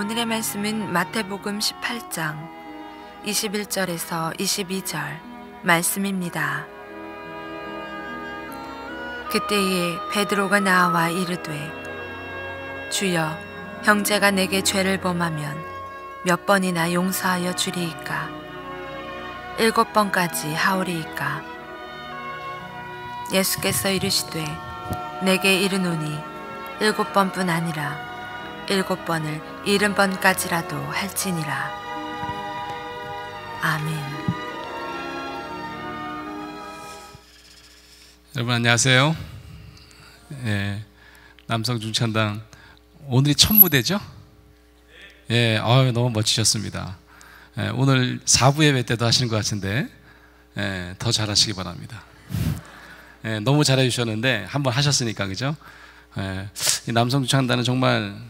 오늘의 말씀은 마태복음 18장 21절에서 22절 말씀입니다. 그때에 베드로가 나와 이르되 주여, 형제가 내게 죄를 범하면 몇 번이나 용서하여 주리이까? 7번까지 하오리이까? 예수께서 이르시되 내게 이르노니 7번뿐 아니라 7번을 70번까지라도 할지니라. 아멘. 여러분 안녕하세요. 남성중창단 오늘이 첫 무대죠? 너무 멋지셨습니다. 오늘 4부 예배 때도 하시는 것 같은데 더 잘하시기 바랍니다. 너무 잘해 주셨는데 한번 하셨으니까, 그죠? 이 남성중창단은 정말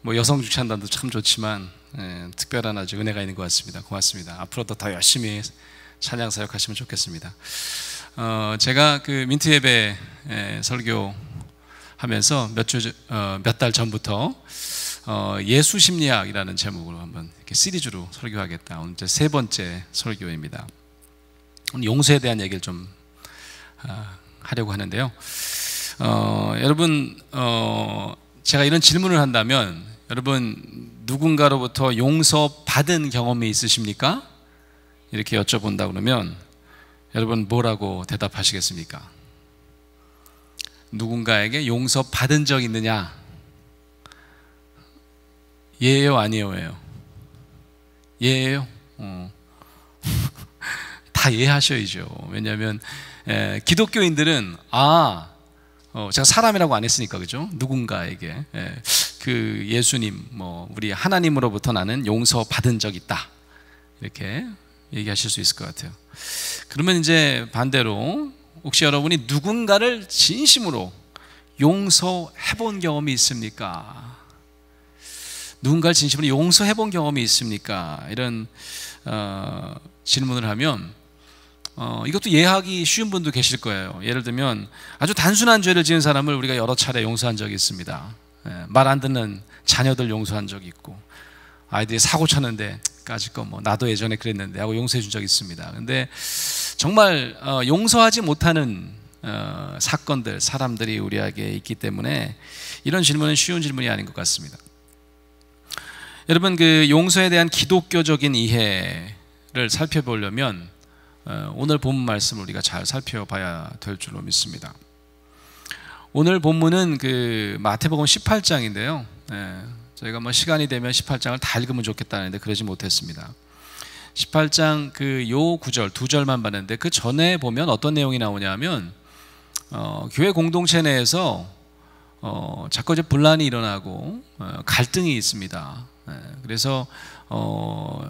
여성중창단도 참 좋지만 특별한 아주 은혜가 있는 것 같습니다. 고맙습니다. 앞으로도 더 열심히 찬양 사역하시면 좋겠습니다. 제가 그 민트 예배 설교하면서 몇 달 전부터 예수 심리학이라는 제목으로 한번 이렇게 시리즈로 설교하겠다. 오늘 이제 3번째 설교입니다. 오늘 용서에 대한 얘기를 좀 하려고 하는데요. 여러분, 제가 이런 질문을 한다면 여러분 누군가로부터 용서받은 경험이 있으십니까? 이렇게 여쭤본다 그러면 여러분 뭐라고 대답하시겠습니까? 누군가에게 용서받은 적 있느냐? 예예요, 아니에요? 예예요? 다 예하셔야죠. 왜냐하면 기독교인들은 제가 사람이라고 안 했으니까, 그죠? 누군가에게 그 예수님, 우리 하나님으로부터 나는 용서받은 적 있다, 이렇게 얘기하실 수 있을 것 같아요. 그러면 이제 반대로 혹시 여러분이 누군가를 진심으로 용서해 본 경험이 있습니까? 누군가를 진심으로 용서해 본 경험이 있습니까? 이런 질문을 하면 이것도 이해하기 쉬운 분도 계실 거예요. 예를 들면 아주 단순한 죄를 지은 사람을 우리가 여러 차례 용서한 적이 있습니다. 말 안 듣는 자녀들 용서한 적이 있고, 아이들이 사고 쳤는데 까짓 거 나도 예전에 그랬는데 하고 용서해 준 적이 있습니다. 근데 정말 용서하지 못하는 사건들, 사람들이 우리에게 있기 때문에 이런 질문은 쉬운 질문이 아닌 것 같습니다. 여러분, 그 용서에 대한 기독교적인 이해를 살펴보려면 오늘 본문 말씀을 우리가 잘 살펴봐야 될 줄로 믿습니다. 오늘 본문은 그 마태복음 18장인데요. 저희가 시간이 되면 18장을 다 읽으면 좋겠다는데 그러지 못했습니다. 18장 그 요 구절, 2절만 봤는데 그 전에 보면 어떤 내용이 나오냐면 교회 공동체 내에서 자꾸 이제 분란이 일어나고 갈등이 있습니다. 그래서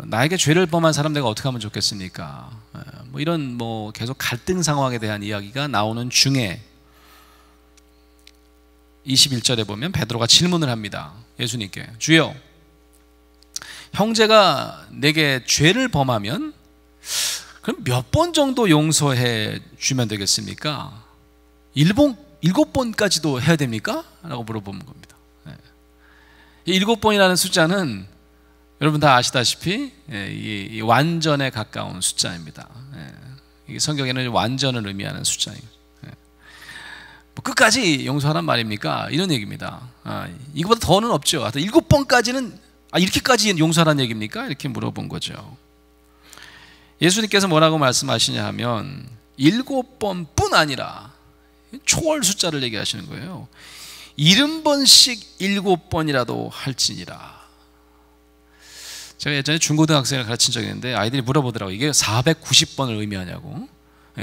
나에게 죄를 범한 사람 내가 어떻게 하면 좋겠습니까? 이런 계속 갈등 상황에 대한 이야기가 나오는 중에 21절에 보면 베드로가 질문을 합니다. 예수님께, 주여, 형제가 내게 죄를 범하면 그럼 몇 번 정도 용서해 주면 되겠습니까? 7번까지도 해야 됩니까? 라고 물어보는 겁니다. 이 7번이라는 숫자는 여러분 다 아시다시피 이 완전에 가까운 숫자입니다. 이 성경에는 완전을 의미하는 숫자예요. 끝까지 용서하란 말입니까? 이런 얘기입니다. 이거보다 더는 없죠. 7번까지는 이렇게까지 용서하란 얘기입니까? 이렇게 물어본 거죠. 예수님께서 뭐라고 말씀하시냐 하면 7번뿐 아니라 초월 숫자를 얘기하시는 거예요. 70번씩 7번이라도 할지니라. 제가 예전에 중고등학생을 가르친 적이 있는데 아이들이 물어보더라고요. 이게 490번을 의미하냐고.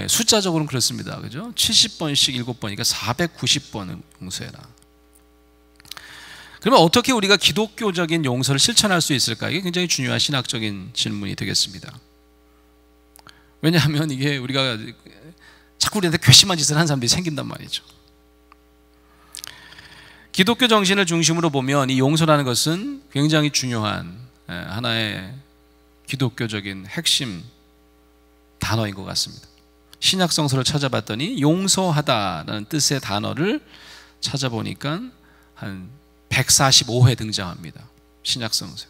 숫자적으로는 그렇습니다. 그죠? 70번씩 7번이니까 490번을 용서해라. 그러면 어떻게 우리가 기독교적인 용서를 실천할 수 있을까? 이게 굉장히 중요한 신학적인 질문이 되겠습니다. 왜냐하면 이게 우리가 자꾸 우리한테 괘씸한 짓을 하는 사람들이 생긴단 말이죠. 기독교 정신을 중심으로 보면 이 용서라는 것은 굉장히 중요한 하나의 기독교적인 핵심 단어인 것 같습니다. 신약 성서를 찾아봤더니 용서하다라는 뜻의 단어를 찾아보니까 한 145회 등장합니다. 신약성서.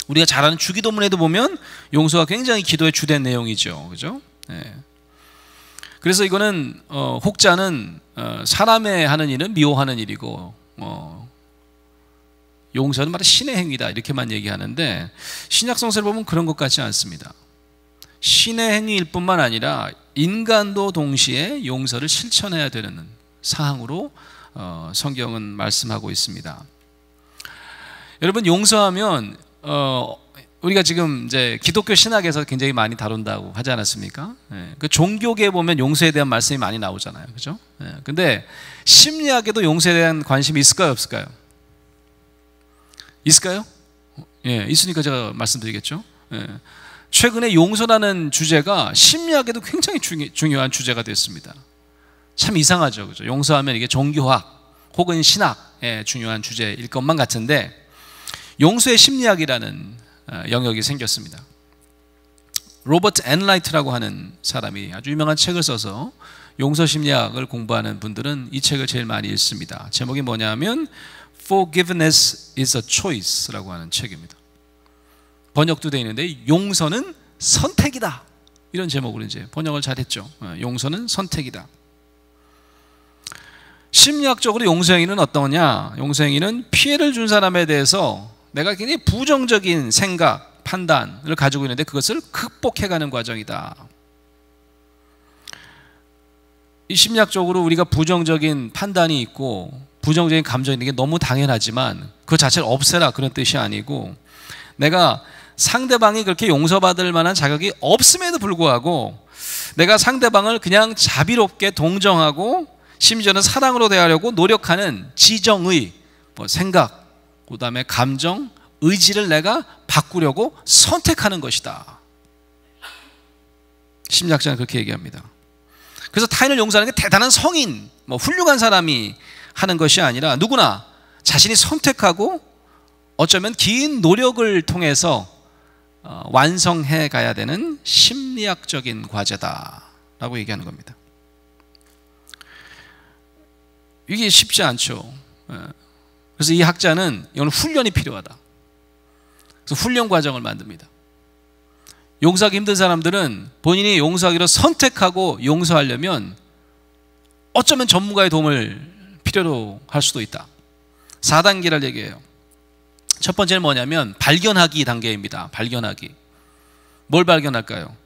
우리가 잘 아는 주기도문에도 보면 용서가 굉장히 기도의 주된 내용이죠. 그죠? 네. 그래서 이거는 혹자는 사람의 하는 일은 미워하는 일이고 용서는 바로 신의 행위다 이렇게만 얘기하는데 신약성서를 보면 그런 것 같지 않습니다. 신의 행위일 뿐만 아니라 인간도 동시에 용서를 실천해야 되는 사항으로 성경은 말씀하고 있습니다. 여러분, 용서하면 우리가 지금 이제 기독교 신학에서 굉장히 많이 다룬다고 하지 않았습니까? 예, 그 종교계에 보면 용서에 대한 말씀이 많이 나오잖아요, 그죠? 예, 근데 심리학에도 용서에 대한 관심이 있을까요, 없을까요? 있을까요? 예, 있으니까 제가 말씀드리겠죠. 예, 최근에 용서라는 주제가 심리학에도 굉장히 중요한 주제가 됐습니다. 참 이상하죠, 그죠? 용서하면 이게 종교학 혹은 신학의 중요한 주제일 것만 같은데 용서의 심리학이라는 영역이 생겼습니다. 로버트 엔라이트라고 하는 사람이 아주 유명한 책을 써서 용서 심리학을 공부하는 분들은 이 책을 제일 많이 읽습니다. 제목이 뭐냐면 Forgiveness is a Choice라고 하는 책입니다. 번역도 되어 있는데 용서는 선택이다 이런 제목으로 이제 번역을 잘했죠. 용서는 선택이다. 심리학적으로 용서행위는 어떠냐? 용서행위는 피해를 준 사람에 대해서 내가 굉장히 부정적인 생각, 판단을 가지고 있는데 그것을 극복해가는 과정이다. 이 심리학적으로 우리가 부정적인 판단이 있고 부정적인 감정이 있는 게 너무 당연하지만 그 자체를 없애라 그런 뜻이 아니고 내가 상대방이 그렇게 용서받을 만한 자격이 없음에도 불구하고 내가 상대방을 그냥 자비롭게 동정하고 심지어는 사랑으로 대하려고 노력하는 지정의 생각, 그 다음에 감정, 의지를 내가 바꾸려고 선택하는 것이다. 심리학자는 그렇게 얘기합니다. 그래서 타인을 용서하는 게 대단한 성인, 훌륭한 사람이 하는 것이 아니라 누구나 자신이 선택하고 어쩌면 긴 노력을 통해서 완성해 가야 되는 심리학적인 과제다라고 얘기하는 겁니다. 이게 쉽지 않죠. 그래서 이 학자는 이건 훈련이 필요하다. 그래서 훈련 과정을 만듭니다. 용서하기 힘든 사람들은 본인이 용서하기로 선택하고 용서하려면 어쩌면 전문가의 도움을 필요로 할 수도 있다. 4단계를 얘기해요. 첫 번째는 뭐냐면 발견하기 단계입니다. 발견하기. 뭘 발견할까요?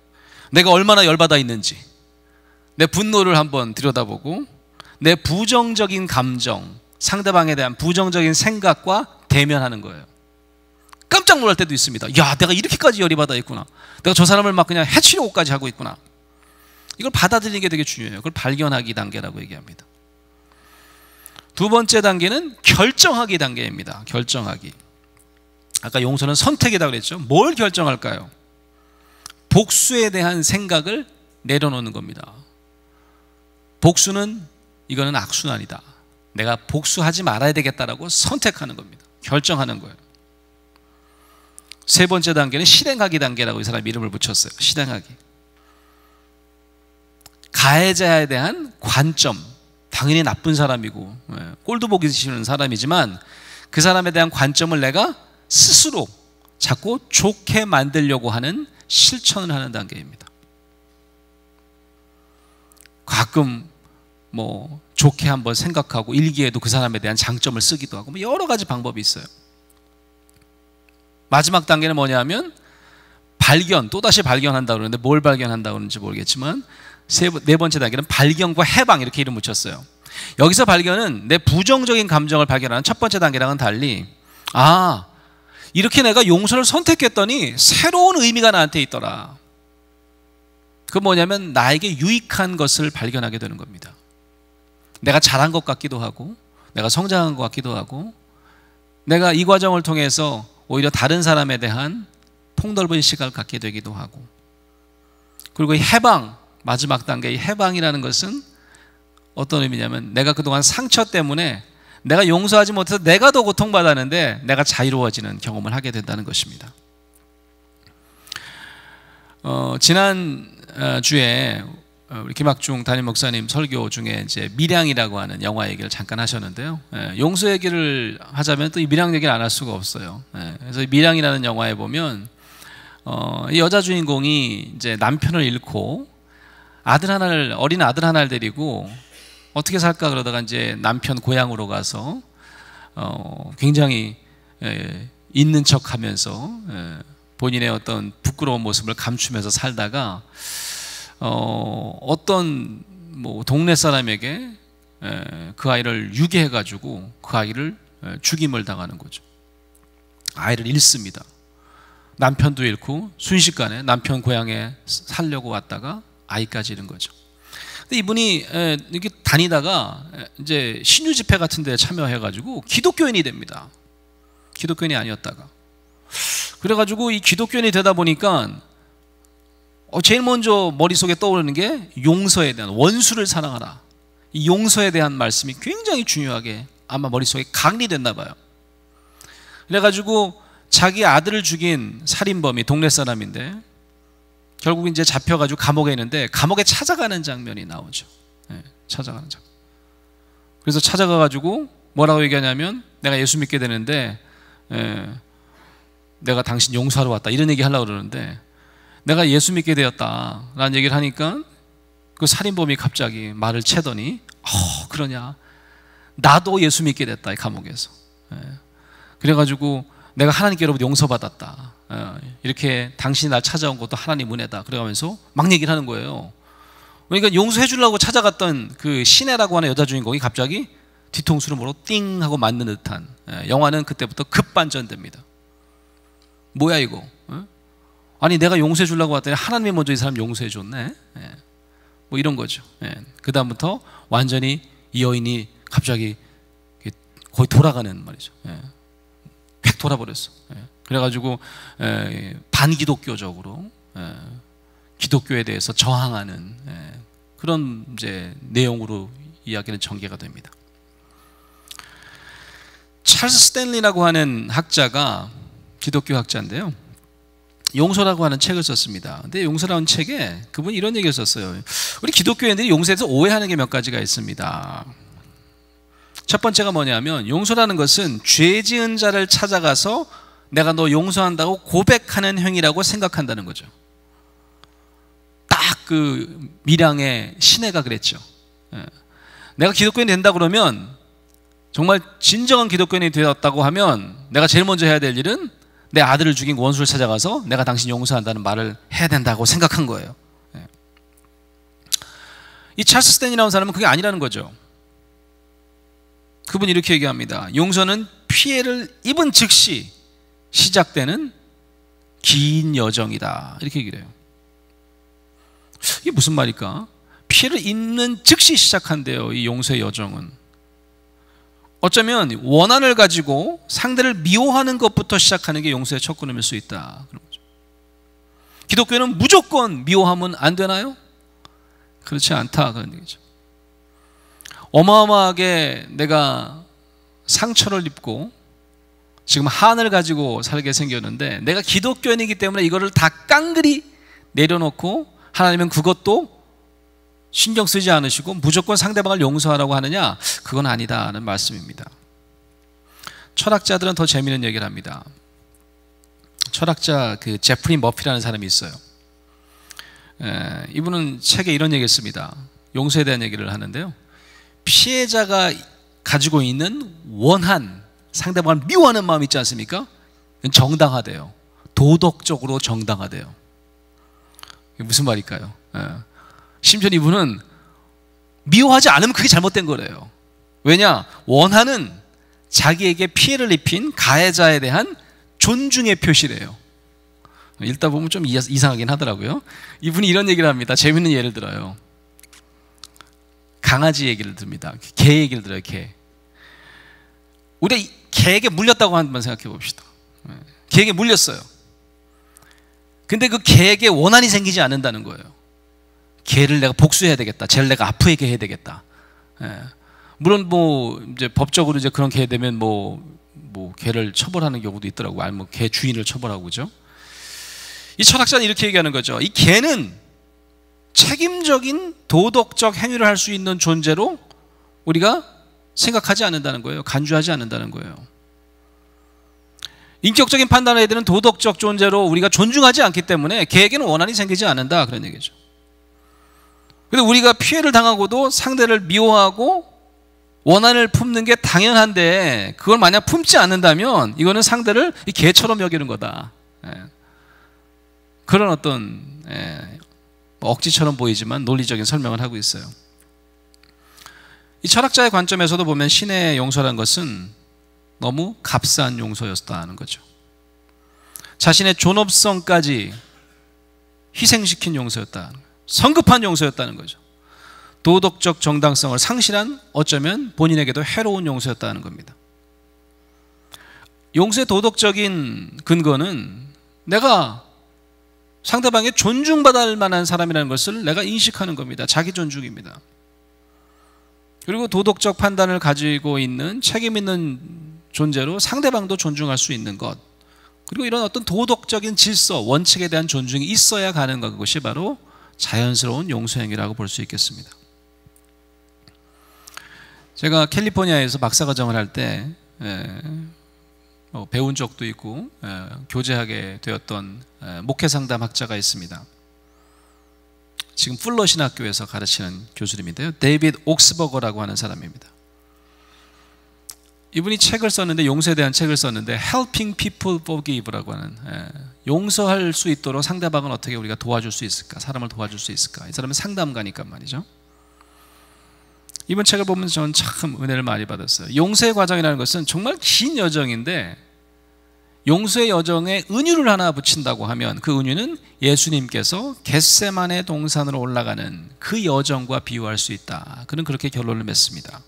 내가 얼마나 열받아 있는지, 내 분노를 한번 들여다보고 내 부정적인 감정, 상대방에 대한 부정적인 생각과 대면하는 거예요. 깜짝 놀랄 때도 있습니다. 야, 내가 이렇게까지 열이 받아 있구나. 내가 저 사람을 막 그냥 해치려고까지 하고 있구나. 이걸 받아들이는 게 되게 중요해요. 그걸 발견하기 단계라고 얘기합니다. 두 번째 단계는 결정하기 단계입니다. 결정하기. 아까 용서는 선택이라고 그랬죠. 뭘 결정할까요? 복수에 대한 생각을 내려놓는 겁니다. 복수는 이거는 악순환이다. 내가 복수하지 말아야 되겠다라고 선택하는 겁니다. 결정하는 거예요. 세 번째 단계는 실행하기 단계라고 이 사람 이름을 붙였어요. 실행하기. 가해자에 대한 관점, 당연히 나쁜 사람이고 꼴도 보기 싫은 사람이지만 그 사람에 대한 관점을 내가 스스로 자꾸 좋게 만들려고 하는 실천을 하는 단계입니다. 가끔 좋게 한번 생각하고 일기에도 그 사람에 대한 장점을 쓰기도 하고 여러 가지 방법이 있어요. 마지막 단계는 뭐냐면 발견, 또다시 발견한다고 그러는데 뭘 발견한다고 그러는지 모르겠지만 네 번째 단계는 발견과 해방 이렇게 이름 붙였어요. 여기서 발견은 내 부정적인 감정을 발견하는 첫 번째 단계랑은 달리 이렇게 내가 용서를 선택했더니 새로운 의미가 나한테 있더라. 그건 뭐냐면 나에게 유익한 것을 발견하게 되는 겁니다. 내가 잘한 것 같기도 하고 내가 성장한 것 같기도 하고 내가 이 과정을 통해서 오히려 다른 사람에 대한 폭넓은 시각을 갖게 되기도 하고 그리고 이 해방, 마지막 단계의 해방이라는 것은 어떤 의미냐면 내가 그동안 상처 때문에 내가 용서하지 못해서 내가 더 고통받았는데 내가 자유로워지는 경험을 하게 된다는 것입니다. 지난 주에 우리 김학중 담임 목사님 설교 중에 이제 밀양이라고 하는 영화 얘기를 잠깐 하셨는데요. 용서 얘기를 하자면 또 이 밀양 얘기를 안 할 수가 없어요. 그래서 이 밀양이라는 영화에 보면 이 여자 주인공이 이제 남편을 잃고 어린 아들 하나를 데리고 어떻게 살까 그러다가 이제 남편 고향으로 가서 굉장히 있는 척하면서 본인의 어떤 부끄러운 모습을 감추면서 살다가 어떤 뭐 동네 사람에게 그 아이를 유괴해가지고 그 아이를 죽임을 당하는 거죠. 아이를 잃습니다. 남편도 잃고 순식간에 남편 고향에 살려고 왔다가 아이까지 잃은 거죠. 근데 이분이 이렇게 다니다가 이제 신유 집회 같은 데 참여해가지고 기독교인이 됩니다. 기독교인이 아니었다가. 그래가지고 이 기독교인이 되다 보니까 제일 먼저 머릿속에 떠오르는 게 용서에 대한, 원수를 사랑하라. 이 용서에 대한 말씀이 굉장히 중요하게 아마 머릿속에 각리됐나 봐요. 그래가지고 자기 아들을 죽인 살인범이 동네 사람인데 결국 이제 잡혀가지고 감옥에 있는데 감옥에 찾아가는 장면이 나오죠. 찾아가는 장면. 그래서 찾아가가지고 뭐라고 얘기하냐면 내가 예수 믿게 되는데 내가 당신 용서하러 왔다 이런 얘기 하려고 그러는데 내가 예수 믿게 되었다라는 얘기를 하니까 그 살인범이 갑자기 말을 채더니 그러냐, 나도 예수 믿게 됐다 이 감옥에서. 그래가지고 내가 하나님께로부터 용서받았다, 이렇게 당신이 날 찾아온 것도 하나님 은혜다 그래가면서 막 얘기를 하는 거예요. 그러니까 용서해 주려고 찾아갔던 그 시내라고 하는 여자 주인공이 갑자기 뒤통수를 뭐로 띵 하고 맞는 듯한, 영화는 그때부터 급반전됩니다. 뭐야 이거, 아니 내가 용서해 주려고 왔더니 하나님이 먼저 이 사람 용서해 줬네, 뭐 이런 거죠. 그 다음부터 완전히 이 여인이 갑자기 거의 돌아가는 말이죠. 획 돌아버렸어. 그래가지고 반기독교적으로 기독교에 대해서 저항하는 그런 이제 내용으로 이야기는 전개가 됩니다. 찰스 스탠리라고 하는 학자가 기독교 학자인데요, 용서라고 하는 책을 썼습니다. 근데 용서라는 책에 그분이 이런 얘기를 썼어요. 우리 기독교인들이 용서에서 오해하는 게 몇 가지가 있습니다. 첫 번째가 뭐냐면 용서라는 것은 죄 지은 자를 찾아가서 내가 너 용서한다고 고백하는 행위라고 생각한다는 거죠. 딱 그 밀양의 시내가 그랬죠. 내가 기독교인이 된다 그러면, 정말 진정한 기독교인이 되었다고 하면 내가 제일 먼저 해야 될 일은 내 아들을 죽인 원수를 찾아가서 내가 당신 용서한다는 말을 해야 된다고 생각한 거예요. 이 찰스 스탠이라는 사람은 그게 아니라는 거죠. 그분이 이렇게 얘기합니다. 용서는 피해를 입은 즉시 시작되는 긴 여정이다, 이렇게 얘기를 해요. 이게 무슨 말일까? 피해를 입는 즉시 시작한대요, 이 용서의 여정은. 어쩌면 원한을 가지고 상대를 미워하는 것부터 시작하는 게 용서의 첫 걸음일 수 있다, 그런 거죠. 기독교는 무조건 미워하면 안 되나요? 그렇지 않다, 그런 얘기죠. 어마어마하게 내가 상처를 입고 지금 한을 가지고 살게 생겼는데 내가 기독교인이기 때문에 이거를 다 깡그리 내려놓고 하나님은 그것도 신경 쓰지 않으시고 무조건 상대방을 용서하라고 하느냐? 그건 아니다는 말씀입니다. 철학자들은 더 재미있는 얘기를 합니다. 철학자 그 제프리 머피라는 사람이 있어요. 이분은 책에 이런 얘기를 씁니다. 용서에 대한 얘기를 하는데요, 피해자가 가지고 있는 원한, 상대방을 미워하는 마음 있지 않습니까? 정당하대요. 도덕적으로 정당하대요. 이게 무슨 말일까요? 심지어 이분은 미워하지 않으면 그게 잘못된 거래요. 왜냐? 원한은 자기에게 피해를 입힌 가해자에 대한 존중의 표시래요. 읽다 보면 좀 이상하긴 하더라고요. 이분이 이런 얘기를 합니다. 재밌는 예를 들어요. 강아지 얘기를 듭니다. 개 얘기를 들어요. 개. 우리가 개에게 물렸다고 한번 생각해 봅시다. 개에게 물렸어요. 근데 그 개에게 원한이 생기지 않는다는 거예요. 개를 내가 복수해야 되겠다, 쟤를 내가 아프게 해야 되겠다. 물론 뭐 이제 법적으로 이제 그런 개 되면 뭐 개를 처벌하는 경우도 있더라고요. 아니면 개 주인을 처벌하고, 그죠? 이 철학자는 이렇게 얘기하는 거죠. 이 개는 책임적인 도덕적 행위를 할 수 있는 존재로 우리가 생각하지 않는다는 거예요. 간주하지 않는다는 거예요. 인격적인 판단을 해야 되는 도덕적 존재로 우리가 존중하지 않기 때문에 걔에게는 원한이 생기지 않는다, 그런 얘기죠. 그런데 우리가 피해를 당하고도 상대를 미워하고 원한을 품는 게 당연한데 그걸 만약 품지 않는다면 이거는 상대를 개처럼 여기는 거다. 그런 어떤 억지처럼 보이지만 논리적인 설명을 하고 있어요. 이 철학자의 관점에서도 보면 신의 용서라는 것은 너무 값싼 용서였다는 거죠. 자신의 존엄성까지 희생시킨 용서였다, 성급한 용서였다는 거죠. 도덕적 정당성을 상실한, 어쩌면 본인에게도 해로운 용서였다는 겁니다. 용서의 도덕적인 근거는 내가 상대방에 존중받을 만한 사람이라는 것을 내가 인식하는 겁니다. 자기 존중입니다. 그리고 도덕적 판단을 가지고 있는 책임 있는 존재로 상대방도 존중할 수 있는 것, 그리고 이런 어떤 도덕적인 질서, 원칙에 대한 존중이 있어야 가능한 것이 바로 자연스러운 용서 행위라고 볼 수 있겠습니다. 제가 캘리포니아에서 박사과정을 할 때 배운 적도 있고 교제하게 되었던 목회상담학자가 있습니다. 지금 풀러 신학교에서 가르치는 교수님인데요, 데이비드 옥스버거라고 하는 사람입니다. 이분이 책을 썼는데, 용서에 대한 책을 썼는데 Helping People Forgive라고 하는, 용서할 수 있도록 상대방을 어떻게 우리가 도와줄 수 있을까, 사람을 도와줄 수 있을까. 이 사람은 상담가니까 말이죠. 이번 책을 보면 저는 참 은혜를 많이 받았어요. 용서의 과정이라는 것은 정말 긴 여정인데, 용서의 여정에 은유를 하나 붙인다고 하면 그 은유는 예수님께서 겟세마네 동산으로 올라가는 그 여정과 비유할 수 있다. 그는 그렇게 결론을 맺습니다.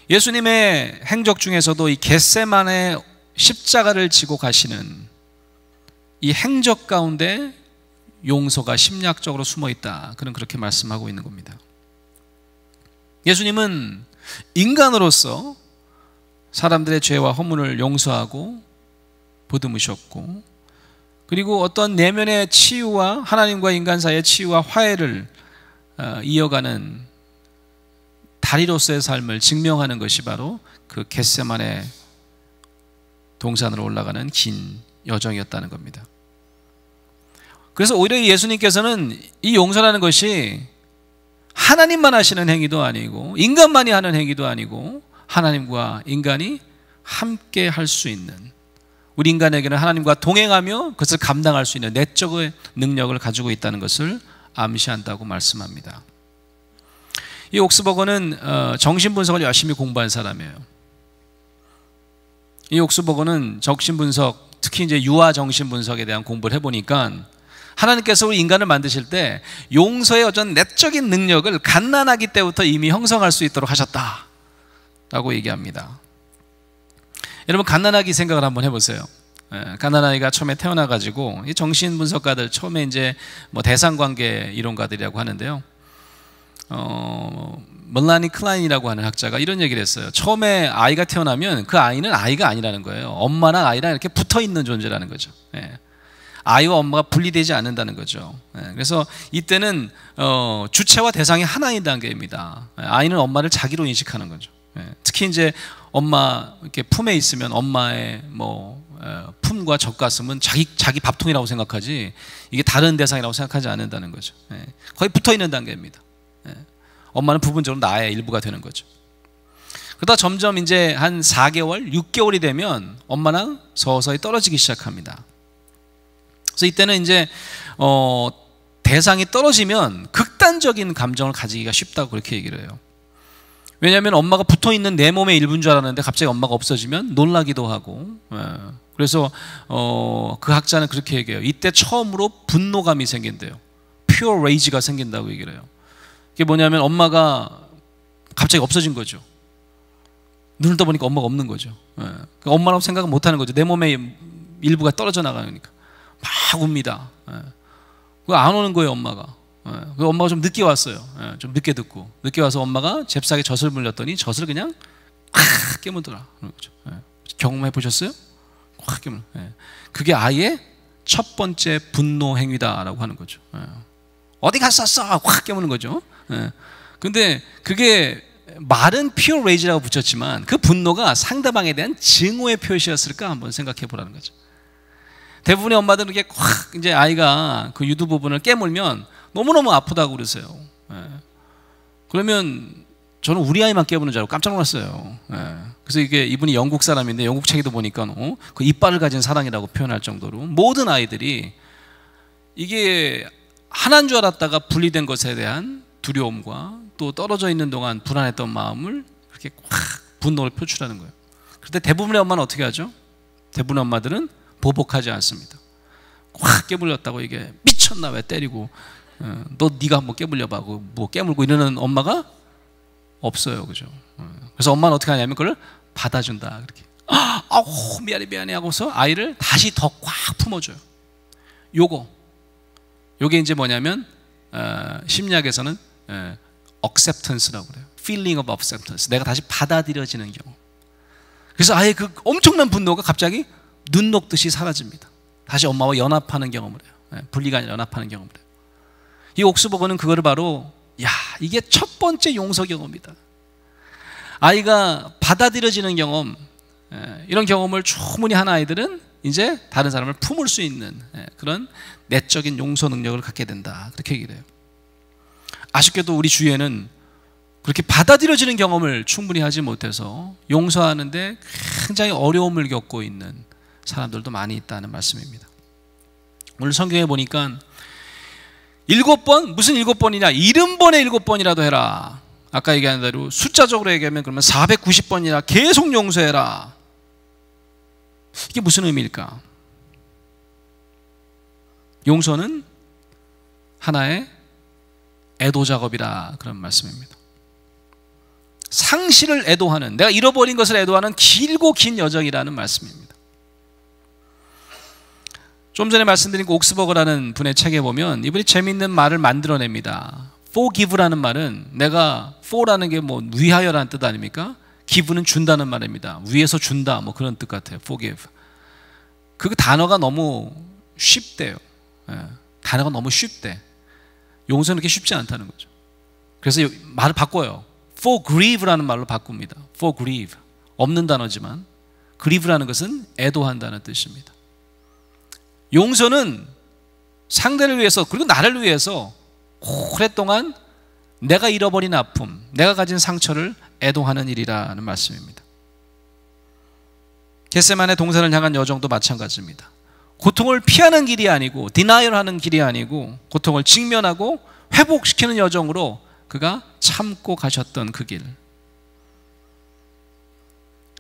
예수님의 행적 중에서도 이 겟세마네 십자가를 지고 가시는 이 행적 가운데 용서가 심리학적으로 숨어 있다. 그는 그렇게 말씀하고 있는 겁니다. 예수님은 인간으로서 사람들의 죄와 허물을 용서하고 보듬으셨고, 그리고 어떤 내면의 치유와 하나님과 인간 사이의 치유와 화해를 이어가는 다리로서의 삶을 증명하는 것이 바로 그 겟세마네 동산으로 올라가는 긴 여정이었다는 겁니다. 그래서 오히려 예수님께서는 이 용서라는 것이 하나님만 하시는 행위도 아니고 인간만이 하는 행위도 아니고 하나님과 인간이 함께 할 수 있는, 우리 인간에게는 하나님과 동행하며 그것을 감당할 수 있는 내적의 능력을 가지고 있다는 것을 암시한다고 말씀합니다. 이 옥스버거는 정신분석을 열심히 공부한 사람이에요. 이 옥스버거는 정신분석, 특히 이제 유아 정신분석에 대한 공부를 해보니까 하나님께서 우리 인간을 만드실 때 용서의 어떤 내적인 능력을 갓난아기 때부터 이미 형성할 수 있도록 하셨다라고 얘기합니다. 여러분, 갓난아기 생각을 한번 해보세요. 갓난아이가 처음에 태어나가지고, 이 정신분석가들 처음에 이제 뭐 대상관계 이론가들이라고 하는데요, 멜라니 클라인이라고 하는 학자가 이런 얘기를 했어요. 처음에 아이가 태어나면 그 아이는 아이가 아니라는 거예요. 엄마랑 아이랑 이렇게 붙어있는 존재라는 거죠. 아이와 엄마가 분리되지 않는다는 거죠. 그래서 이때는 주체와 대상이 하나인 단계입니다. 아이는 엄마를 자기로 인식하는 거죠. 특히 이제 엄마 이렇게 품에 있으면 엄마의 품과 젖가슴은 자기 밥통이라고 생각하지 이게 다른 대상이라고 생각하지 않는다는 거죠. 거의 붙어 있는 단계입니다. 엄마는 부분적으로 나의 일부가 되는 거죠. 그러다 점점 이제 한 4개월, 6개월이 되면 엄마랑 서서히 떨어지기 시작합니다. 그래서 이때는 이제 대상이 떨어지면 극단적인 감정을 가지기가 쉽다고 그렇게 얘기를 해요. 왜냐하면 엄마가 붙어있는 내 몸의 일부인 줄 알았는데 갑자기 엄마가 없어지면 놀라기도 하고, 그래서 그 학자는 그렇게 얘기해요. 이때 처음으로 분노감이 생긴대요. pure rage가 생긴다고 얘기를 해요. 이게 뭐냐면 엄마가 갑자기 없어진 거죠. 눈을 떠보니까 엄마가 없는 거죠. 엄마라고 생각은 못하는 거죠. 내 몸의 일부가 떨어져 나가니까 막 웁니다. 안 오는 거예요, 엄마가. 엄마가 좀 늦게 왔어요. 좀 늦게 듣고 늦게 와서 엄마가 잽싸게 젖을 물렸더니 젖을 그냥 콱 깨물더라. 경험해 보셨어요? 콱 깨물. 그게 아이의 첫 번째 분노 행위다라고 하는 거죠. 어디 갔었어? 확 깨무는 거죠. 예. 근데 그게 말은 pure rage라고 붙였지만 그 분노가 상대방에 대한 증오의 표시였을까 한번 생각해 보라는 거죠. 대부분의 엄마들은 이렇게 확 이제 아이가 그 유두 부분을 깨물면 너무너무 아프다고 그러세요. 예. 그러면 저는 우리 아이만 깨무는 줄 알고 깜짝 놀랐어요. 예. 그래서 이게 이분이 영국 사람인데 영국 책에도 보니까 그 이빨을 가진 사랑이라고 표현할 정도로 모든 아이들이 이게 하나인 줄 알았다가 분리된 것에 대한 두려움과 또 떨어져 있는 동안 불안했던 마음을 그렇게 확 분노를 표출하는 거예요. 그런데 대부분의 엄마는 어떻게 하죠? 대부분의 엄마들은 보복하지 않습니다. 확 깨물렸다고 이게 미쳤나 왜 때리고 너 네가 한번 깨물려봐 뭐 깨물고 이러는 엄마가 없어요, 그죠? 그래서 엄마는 어떻게 하냐면 그걸 받아준다 그렇게. 아우 미안해 하고서 아이를 다시 더 꽉 품어줘요. 요게 이제 뭐냐면 심리학에서는 acceptance라고 그래요. feeling of acceptance. 내가 다시 받아들여지는 경우. 그래서 아예 그 엄청난 분노가 갑자기 눈 녹듯이 사라집니다. 다시 엄마와 연합하는 경험을 해요. 분리가 아니라 연합하는 경험을 해요. 이 옥스버거는 그거를 바로 이게 첫 번째 용서 경험이다. 아이가 받아들여지는 경험, 이런 경험을 충분히 한 아이들은 이제 다른 사람을 품을 수 있는 그런 내적인 용서 능력을 갖게 된다. 그렇게 얘기를 해요. 아쉽게도 우리 주위에는 그렇게 받아들여지는 경험을 충분히 하지 못해서 용서하는데 굉장히 어려움을 겪고 있는 사람들도 많이 있다는 말씀입니다. 오늘 성경에 보니까 7번, 무슨 7번이냐? 70번에 7번이라도 해라. 아까 얘기한 대로 숫자적으로 얘기하면 그러면 490번이나 계속 용서해라. 이게 무슨 의미일까? 용서는 하나의 애도 작업이라 그런 말씀입니다. 상실을 애도하는, 내가 잃어버린 것을 애도하는 길고 긴 여정이라는 말씀입니다. 좀 전에 말씀드린 옥스버거라는 분의 책에 보면 이분이 재미있는 말을 만들어냅니다. forgive라는 말은 내가 for라는 게 뭐 위하여라는 뜻 아닙니까? give는 준다는 말입니다. 위에서 준다 뭐 그런 뜻 같아요. forgive. 그 단어가 너무 쉽대요. 단어가 너무 쉽대. 용서는 그렇게 쉽지 않다는 거죠. 그래서 말을 바꿔요. forgrieve라는 말로 바꿉니다. forgrieve. 없는 단어지만 grieve라는 것은 애도한다는 뜻입니다. 용서는 상대를 위해서 그리고 나를 위해서 오랫동안 내가 잃어버린 아픔, 내가 가진 상처를 애도하는 일이라는 말씀입니다. 겟세마네 동산을 향한 여정도 마찬가지입니다. 고통을 피하는 길이 아니고 디나이얼하는 길이 아니고 고통을 직면하고 회복시키는 여정으로 그가 참고 가셨던 그 길.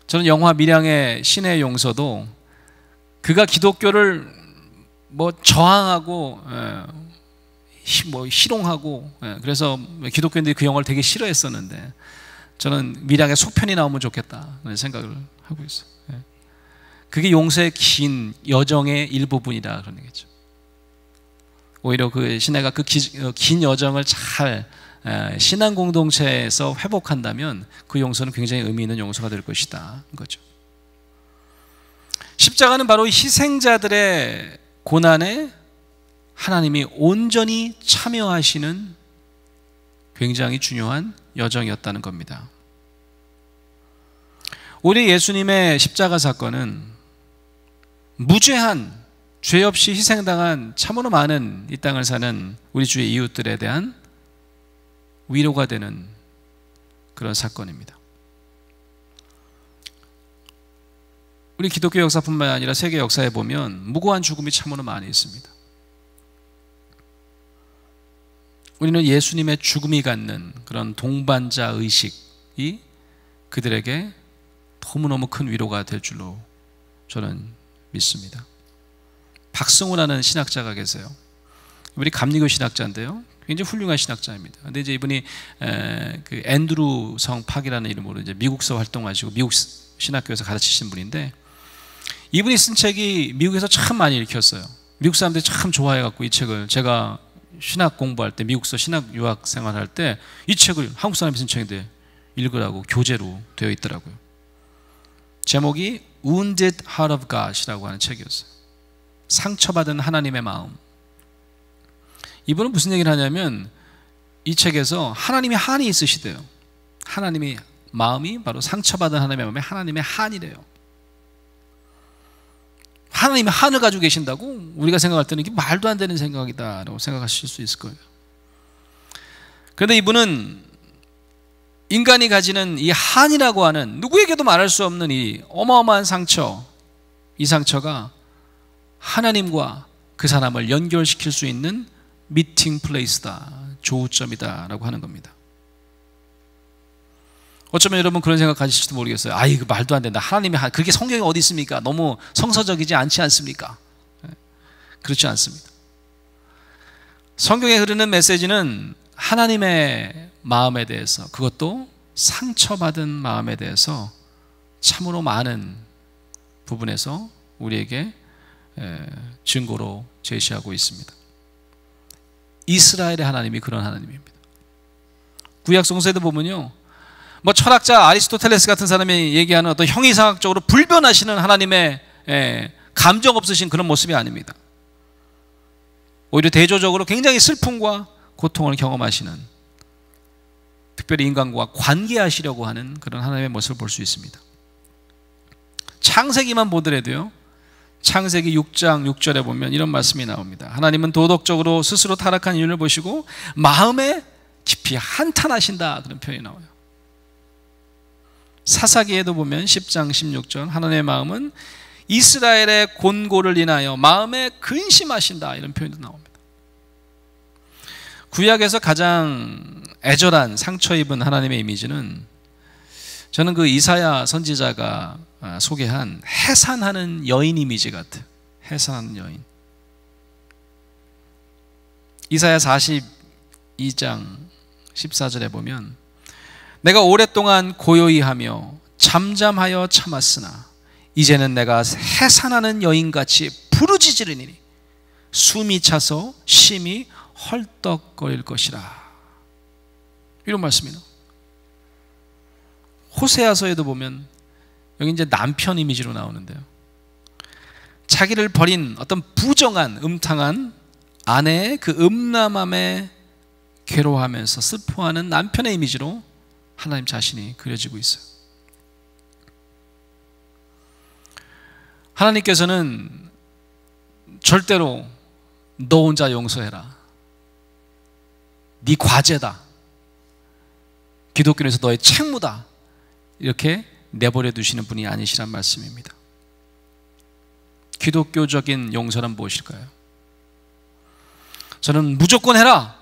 저는 영화 밀양의 신의 용서도 그가 기독교를 뭐 저항하고 뭐 희롱하고 그래서 기독교인들이 그 영화를 되게 싫어했었는데 저는 밀양의 속편이 나오면 좋겠다 그런 생각을 하고 있어요. 그게 용서의 긴 여정의 일부분이라 그러는 거죠. 오히려 그 시내가 그 긴 여정을 잘 신앙 공동체에서 회복한다면 그 용서는 굉장히 의미 있는 용서가 될 것이다 거죠. 십자가는 바로 희생자들의 고난에 하나님이 온전히 참여하시는 굉장히 중요한 여정이었다는 겁니다. 우리 예수님의 십자가 사건은 무죄한 죄 없이 희생당한 참으로 많은 이 땅을 사는 우리 주의 이웃들에 대한 위로가 되는 그런 사건입니다. 우리 기독교 역사뿐만 아니라 세계 역사에 보면 무고한 죽음이 참으로 많이 있습니다. 우리는 예수님의 죽음이 갖는 그런 동반자 의식이 그들에게 너무너무 큰 위로가 될 줄로 저는 믿습니다. 박승우라는 신학자가 계세요. 이분이 감리교 신학자인데요. 굉장히 훌륭한 신학자입니다. 근데 이제 이분이 그 앤드루 성팍이라는 이름으로 이제 미국서 활동하시고 미국 신학교에서 가르치신 분인데 이분이 쓴 책이 미국에서 참 많이 읽혔어요. 미국 사람들이 참 좋아해갖고 이 책을 제가 신학 공부할 때 미국서 신학 유학 생활할 때 이 책을 한국 사람이 쓴 책인데 읽으라고 교재로 되어 있더라고요. 제목이 Wounded Heart of God이라고 하는 책이었어요. 상처받은 하나님의 마음. 이분은 무슨 얘기를 하냐면 이 책에서 하나님이 한이 있으시대요. 하나님이 마음이 바로 상처받은 하나님의 마음에 하나님의 한이래요. 하나님이 한을 가지고 계신다고? 우리가 생각할 때는 이게 말도 안 되는 생각이다 라고 생각하실 수 있을 거예요. 그런데 이분은 인간이 가지는 이 한이라고 하는 누구에게도 말할 수 없는 이 어마어마한 상처, 이 상처가 하나님과 그 사람을 연결시킬 수 있는 미팅 플레이스다, 조우점이다 라고 하는 겁니다. 어쩌면 여러분 그런 생각 가지실지도 모르겠어요. 아, 이거 말도 안 된다. 하나님이 그렇게 성경이 어디 있습니까? 너무 성서적이지 않지 않습니까? 그렇지 않습니다. 성경에 흐르는 메시지는 하나님의 마음에 대해서, 그것도 상처받은 마음에 대해서 참으로 많은 부분에서 우리에게 증거로 제시하고 있습니다. 이스라엘의 하나님이 그런 하나님입니다. 구약 성서에도 보면요, 뭐 철학자 아리스토텔레스 같은 사람이 얘기하는 어떤 형이상학적으로 불변하시는 하나님의 감정 없으신 그런 모습이 아닙니다. 오히려 대조적으로 굉장히 슬픔과 고통을 경험하시는, 특별히 인간과 관계하시려고 하는 그런 하나님의 모습을 볼 수 있습니다. 창세기만 보더라도요, 창세기 6장 6절에 보면 이런 말씀이 나옵니다. 하나님은 도덕적으로 스스로 타락한 이유를 보시고 마음에 깊이 한탄하신다, 그런 표현이 나와요. 사사기에도 보면 10장 16절, 하나님의 마음은 이스라엘의 곤고를 인하여 마음에 근심하신다, 이런 표현도 나옵니다. 구약에서 가장 애절한 상처 입은 하나님의 이미지는, 저는 그 이사야 선지자가 소개한 해산하는 여인 이미지 같아요. 해산하는 여인. 이사야 42장 14절에 보면, 내가 오랫동안 고요히 하며 잠잠하여 참았으나 이제는 내가 해산하는 여인같이 부르짖으리니 숨이 차서 심히 헐떡거릴 것이라, 이런 말씀이에요. 호세아서에도 보면 여기 이제 남편 이미지로 나오는데요, 자기를 버린 어떤 부정한 음탕한 아내의 그 음란함에 괴로워하면서 슬퍼하는 남편의 이미지로 하나님 자신이 그려지고 있어요. 하나님께서는 절대로 너 혼자 용서해라, 네 과제다, 기독교에서 너의 책무다, 이렇게 내버려 두시는 분이 아니시란 말씀입니다. 기독교적인 용서는 무엇일까요? 저는 무조건 해라,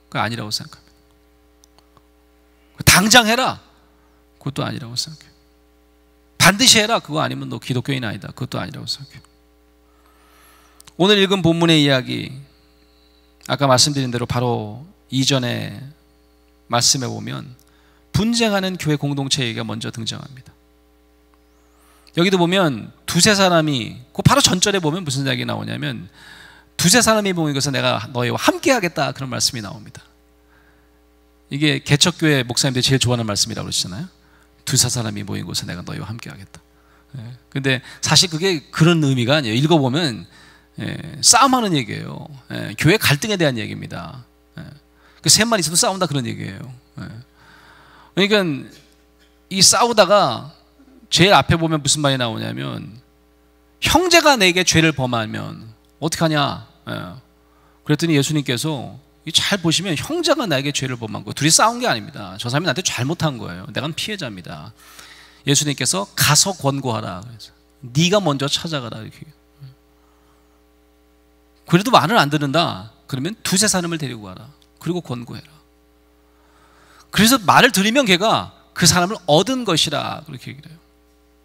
그거 아니라고 생각합니다. 당장 해라, 그것도 아니라고 생각해요. 반드시 해라, 그거 아니면 너 기독교인 아니다, 그것도 아니라고 생각해요. 오늘 읽은 본문의 이야기, 아까 말씀드린 대로 바로 이전에 말씀해 보면 분쟁하는 교회 공동체 얘기가 먼저 등장합니다. 여기도 보면 두세 사람이, 그 바로 전절에 보면 무슨 이야기 나오냐면, 두세 사람이 모이고서 내가 너희와 함께 하겠다, 그런 말씀이 나옵니다. 이게 개척교회 목사님들이 제일 좋아하는 말씀이라고 그러시잖아요. 두세 사람이 모인 곳에 내가 너희와 함께 하겠다. 근데 사실 그게 그런 의미가 아니에요. 읽어보면 싸움하는 얘기예요. 교회 갈등에 대한 얘기입니다. 그 셋만 있어도 싸운다, 그런 얘기예요. 그러니까 이 싸우다가 제일 앞에 보면 무슨 말이 나오냐면, 형제가 내게 죄를 범하면 어떡하냐. 그랬더니 예수님께서 잘 보시면 형제가 나에게 죄를 범한 거, 둘이 싸운 게 아닙니다. 저 사람이 나한테 잘못한 거예요. 내가 피해자입니다. 예수님께서 가서 권고하라, 그래서 네가 먼저 찾아가라, 이렇게. 그래도 말을 안 듣는다, 그러면 두세 사람을 데리고 가라, 그리고 권고해라. 그래서 말을 들으면 걔가 그 사람을 얻은 것이라, 그렇게 얘기를 해요.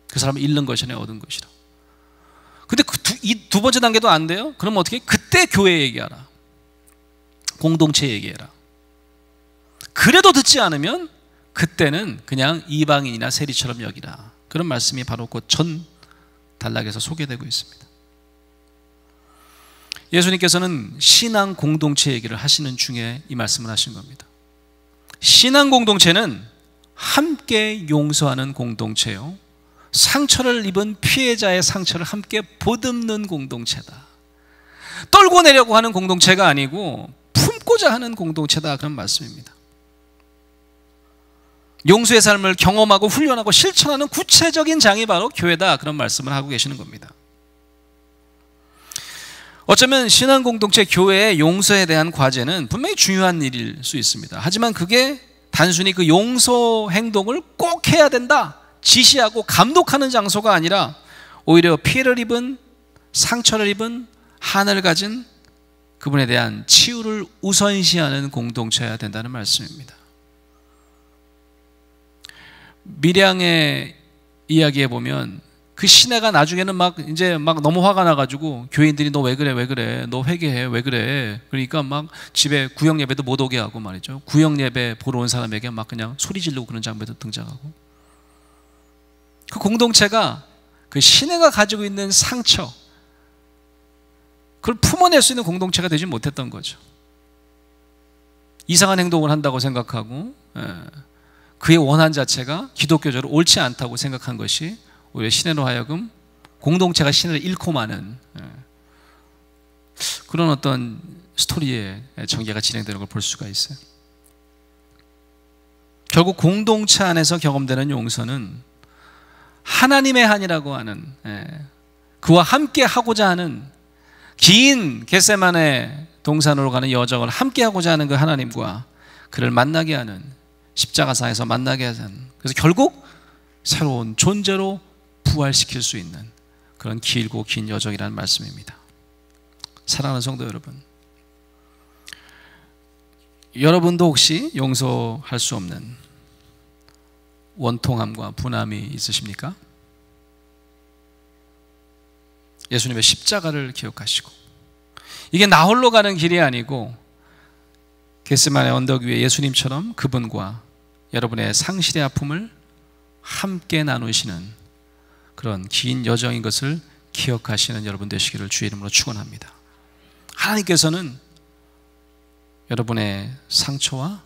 그 사람을 잃는 것이 아니라 얻은 것이라. 근데 이 두 번째 단계도 안 돼요? 그럼 어떻게? 그때 교회 얘기하라, 공동체 얘기해라. 그래도 듣지 않으면 그때는 그냥 이방인이나 세리처럼 여기라, 그런 말씀이 바로 그 전 단락에서 소개되고 있습니다. 예수님께서는 신앙 공동체 얘기를 하시는 중에 이 말씀을 하신 겁니다. 신앙 공동체는 함께 용서하는 공동체요, 상처를 입은 피해자의 상처를 함께 보듬는 공동체다. 떨고 내려고 하는 공동체가 아니고 돕고자 하는 공동체다, 그런 말씀입니다. 용서의 삶을 경험하고 훈련하고 실천하는 구체적인 장이 바로 교회다, 그런 말씀을 하고 계시는 겁니다. 어쩌면 신앙 공동체 교회의 용서에 대한 과제는 분명히 중요한 일일 수 있습니다. 하지만 그게 단순히 그 용서 행동을 꼭 해야 된다, 지시하고 감독하는 장소가 아니라 오히려 피해를 입은, 상처를 입은, 한을 가진 그분에 대한 치유를 우선시하는 공동체여야 된다는 말씀입니다. 밀양의 이야기에 보면 그 시내가 나중에는 이제 너무 화가 나가지고 교인들이 너 왜 그래, 너 회개해, 왜 그래. 그러니까 집에 구역 예배도 못 오게 하고 말이죠. 구역 예배 보러 온 사람에게 그냥 소리 지르고 그런 장면도 등장하고, 그 공동체가 그 시내가 가지고 있는 상처, 그걸 품어낼 수 있는 공동체가 되지 못했던 거죠. 이상한 행동을 한다고 생각하고 그의 원한 자체가 기독교적으로 옳지 않다고 생각한 것이 오히려 시내로 하여금 공동체가 시내를 잃고 마는 그런 어떤 스토리의 전개가 진행되는 걸 볼 수가 있어요. 결국 공동체 안에서 경험되는 용서는 하나님의 한이라고 하는, 그와 함께 하고자 하는, 긴 겟세마네 동산으로 가는 여정을 함께 하고자 하는 그 하나님과 그를 만나게 하는, 십자가상에서 만나게 하는, 그래서 결국 새로운 존재로 부활시킬 수 있는 그런 길고 긴 여정이라는 말씀입니다. 사랑하는 성도 여러분, 여러분도 혹시 용서할 수 없는 원통함과 분함이 있으십니까? 예수님의 십자가를 기억하시고, 이게 나 홀로 가는 길이 아니고 겟세마네 언덕 위에 예수님처럼 그분과 여러분의 상실의 아픔을 함께 나누시는 그런 긴 여정인 것을 기억하시는 여러분 되시기를 주의 이름으로 축원합니다. 하나님께서는 여러분의 상처와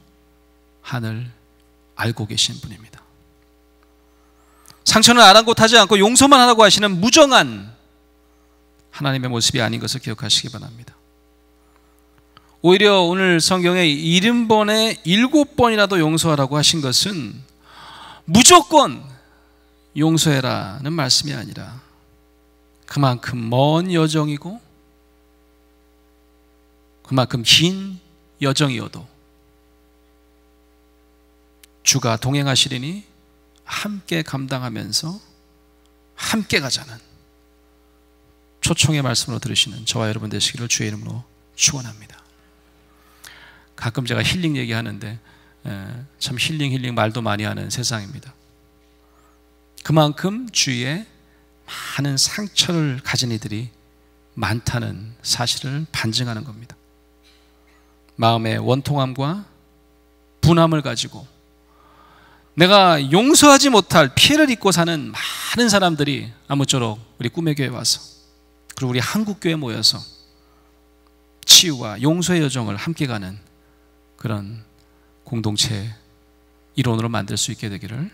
한을 알고 계신 분입니다. 상처는 아랑곳하지 않고 용서만 하라고 하시는 무정한 하나님의 모습이 아닌 것을 기억하시기 바랍니다. 오히려 오늘 성경에 70번에 7번이라도 용서하라고 하신 것은 무조건 용서해라는 말씀이 아니라 그만큼 먼 여정이고 그만큼 긴 여정이어도 주가 동행하시리니 함께 감당하면서 함께 가자는 초청의 말씀으로 들으시는 저와 여러분 되시기를 주의 이름으로 축원합니다. 가끔 제가 힐링 얘기하는데 참 힐링 말도 많이 하는 세상입니다. 그만큼 주위에 많은 상처를 가진 이들이 많다는 사실을 반증하는 겁니다. 마음의 원통함과 분함을 가지고 내가 용서하지 못할 피해를 입고 사는 많은 사람들이 아무쪼록 우리 꿈의 교회에 와서, 그리고 우리 한국교회에 모여서 치유와 용서의 여정을 함께 가는 그런 공동체 일원으로 만들 수 있게 되기를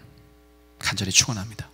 간절히 축원합니다.